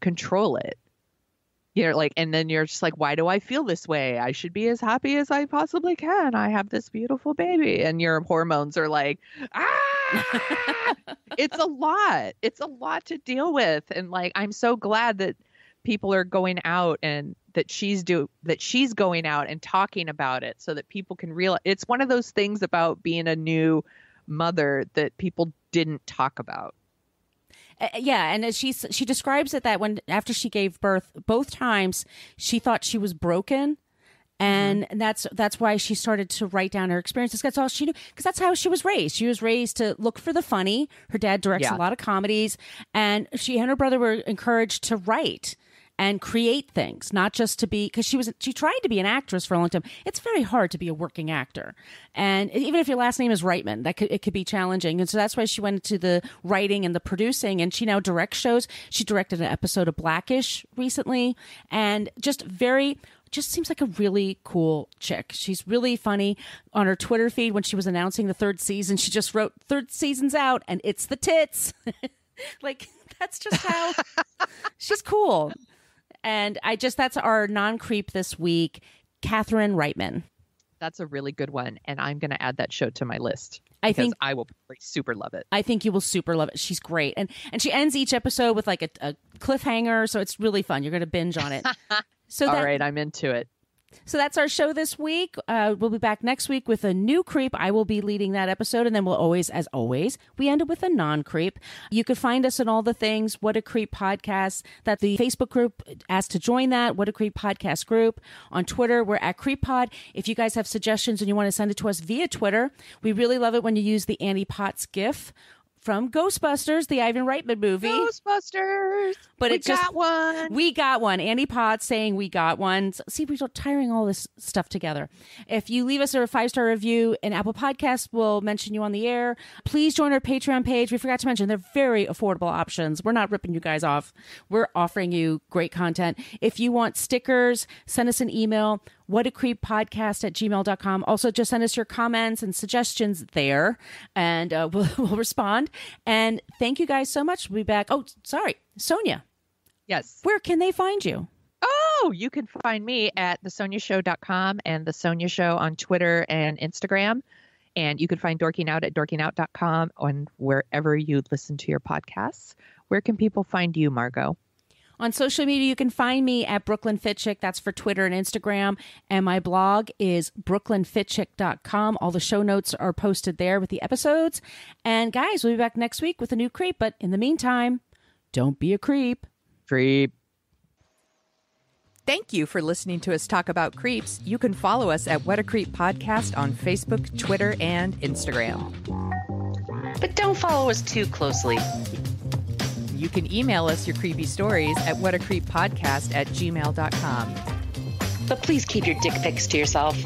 control it. Like, and then you're just like, why do I feel this way? I should be as happy as I possibly can. I have this beautiful baby. And your hormones are like, it's a lot. It's a lot to deal with. And like, I'm so glad that people are going out and that she's going out and talking about it so that people can realize. It's one of those things about being a new mother that people didn't talk about. Yeah, and as she describes it, that after she gave birth, both times she thought she was broken, and that's why she started to write down her experiences. That's all she knew, because that's how she was raised. She was raised to look for the funny. Her dad directs a lot of comedies, and she and her brother were encouraged to write and create things, not just to be, because she tried to be an actress for a long time. It's very hard to be a working actor. And even if your last name is Reitman, it could be challenging. And so that's why she went into the writing and the producing, and she now directs shows. She directed an episode of Blackish recently, and just seems like a really cool chick. She's really funny. On her Twitter feed, when she was announcing the third season, she just wrote, "Third season's out and it's the tits." Like, that's just how she's cool. And that's our non-creep this week, Catherine Reitman. That's a really good one. And I'm going to add that show to my list. I think I will super love it. I think you will super love it. She's great. And she ends each episode with like a cliffhanger. So it's really fun. You're going to binge on it. All right. I'm into it. So that's our show this week. We'll be back next week with a new creep. I will be leading that episode. And then we'll always, as always, we end it with a non-creep. You could find us in all the things, What a Creep Podcast, that the Facebook group asked to join that, What a Creep Podcast group. On Twitter, we're at CreepPod. If you guys have suggestions and you want to send it to us via Twitter, we really love it when you use the Annie Potts GIF from Ghostbusters, the Ivan Reitman movie. Ghostbusters. But we got one. We got one. Annie Potts saying we got one. See, we're tiring all this stuff together. If you leave us a 5-star review in Apple Podcasts, we'll mention you on the air. Please join our Patreon page. We forgot to mention they're very affordable options. We're not ripping you guys off. We're offering you great content. If you want stickers, send us an email, whatacreeppodcast@gmail.com. Also, just send us your comments and suggestions there, and we'll respond. And thank you guys so much. We'll be back. Oh, sorry, Sonia. Yes. Where can they find you? Oh, you can find me at thesoniashow.com and The Sonia Show on Twitter and Instagram. And you can find Dorking Out at dorkingout.com and wherever you listen to your podcasts. Where can people find you, Margot? On social media, you can find me at Brooklyn Fitchick. That's for Twitter and Instagram. And my blog is brooklynfitchick.com. All the show notes are posted there with the episodes. And guys, we'll be back next week with a new creep. But in the meantime, don't be a creep. Creep. Thank you for listening to us talk about creeps. You can follow us at What a Creep Podcast on Facebook, Twitter, and Instagram. But don't follow us too closely. You can email us your creepy stories at whatacreeppodcast@gmail.com. But please keep your dick pics to yourself.